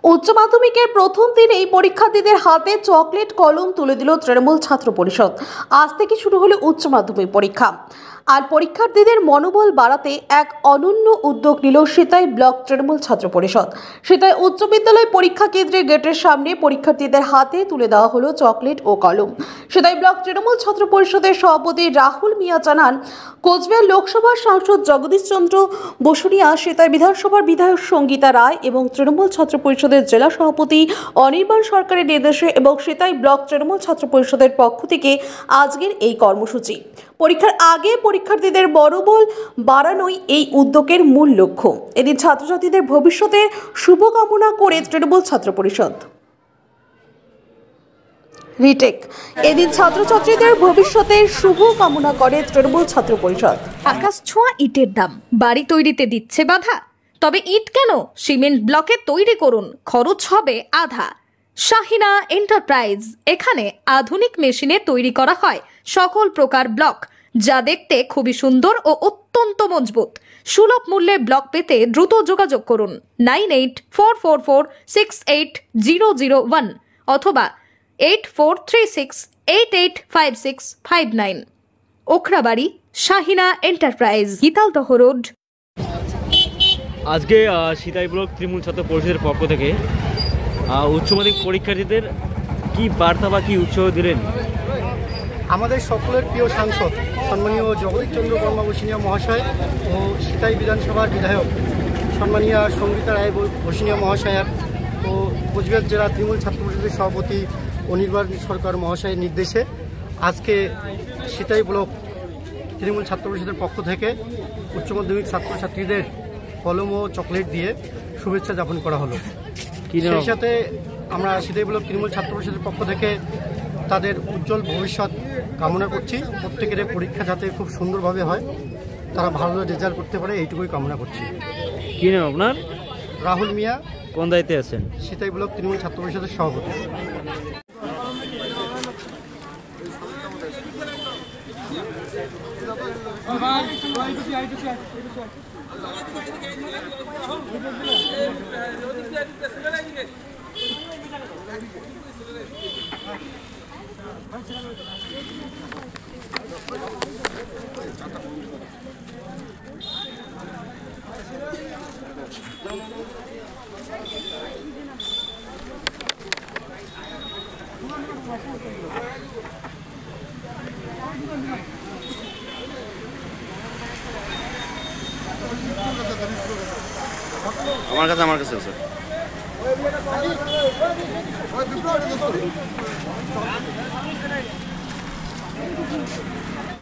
উচ্চ মাধ্যমিকের প্রথম দিনেই পরীক্ষার্থীদের হাতে চকলেট কলম তুলে দিল তৃণমূল ছাত্র পরিষদ। আজ থেকে শুরু হলো উচ্চ মাধ্যমিক পরীক্ষা। আর পরীক্ষার্থীদের মনোবল বাড়াতে এক অনন্য উদ্যোগ নিল সিতাই ব্লক তৃণমূল ছাত্র পরিষদ। সিতাই উচ্চ বিদ্যালয় পরীক্ষা কেন্দ্রে গেটের সামনে পরীক্ষার্থীদের হাতে তুলে দেওয়া হলো চকলেট ও কলম। সিতাই ব্লক তৃণমূল ছাত্র পরিষদের সভাপতি রাহুল মিয়া জানান, কোচবিহার লোকসভার সাংসদ জগদীশ চন্দ্র বসুনিয়া, সিতাই বিধানসভার বিধায়ক সঙ্গীতা রায় এবং তৃণমূল ছাত্র পরিষদের জেলা সভাপতি অনির্বাণ সরকারের নির্দেশে এবং সিতাই ব্লক তৃণমূল ছাত্র পরিষদের পক্ষ থেকে আজকের এই কর্মসূচি। পরীক্ষার আগে পরীক্ষার্থীদের মনোবল বাড়ানোই এই উদ্যোগের মূল লক্ষ্য। এদিন ছাত্রছাত্রীদের ভবিষ্যতের শুভকামনা করে তৃণমূল ছাত্র পরিষদ এদিন ছাত্রছাত্রীদের ভবিষ্যতের শুভ কামনা করে তৃণমূল ছাত্র পরিষদ। আকাশ ছোঁয়া ইটের দাম, বাড়ি তৈরিতে দিচ্ছে বাধা? তবে ইট কেন, সিমেন্ট ব্লকে তৈরি করুন, খরচ হবে আধা। শাহিনা এন্টারপ্রাইজ, এখানে আধুনিক মেশিনে তৈরি করা হয় সকল প্রকার ব্লক, যা দেখতে খুবই সুন্দর ও অত্যন্ত মজবুত। সুলভ মূল্যে ব্লক পেতে দ্রুত যোগাযোগ করুন 9844468001 অথবা 8436885659। Okhrabari, Shahina enterprise, Gitaldaha road. আজকে সিতাই ব্লক তৃণমূল ছাত্র পরিষদের পক্ষ থেকে উচ্চ মাধ্যমিক পরীক্ষার্থীদের কি বার্তা বা কি উৎসাহ দিলেন? আমাদের সকলের প্রিয় সাংসদ সম্মানীয় জগদীশ চন্দ্র বসুনিয়া মহাশয় ও সিতাই বিধানসভার বিধায়ক সম্মানীয় সঙ্গীতা রায় বসুনিয়া মহাশয়ের ও কোচবিহার জেলা তৃণমূল ছাত্র পরিষদের সভাপতি অনির্বাণ সরকার মহাশয়ের নির্দেশে আজকে সিতাই ব্লক তৃণমূল ছাত্র পরিষদের পক্ষ থেকে উচ্চ মাধ্যমিক ছাত্রছাত্রীদের কলম ও চকলেট দিয়ে শুভেচ্ছা জ্ঞাপন করা হলো। সেই সাথে আমরা সিতাই ব্লক তৃণমূল ছাত্র পরিষদের পক্ষ থেকে তাদের উজ্জ্বল ভবিষ্যৎ কামনা করছি। প্রত্যেকের পরীক্ষা যাতে খুব সুন্দরভাবে হয়, তারা ভালো রেজাল্ট করতে পারে, এইটুকুই কামনা করছি। কি নাম আপনার? রাহুল মিয়া। কোন দায়িত্বে আছেন? সিতাই ব্লক তৃণমূল ছাত্র পরিষদের সভাপতি। আমার কাছে স্যার।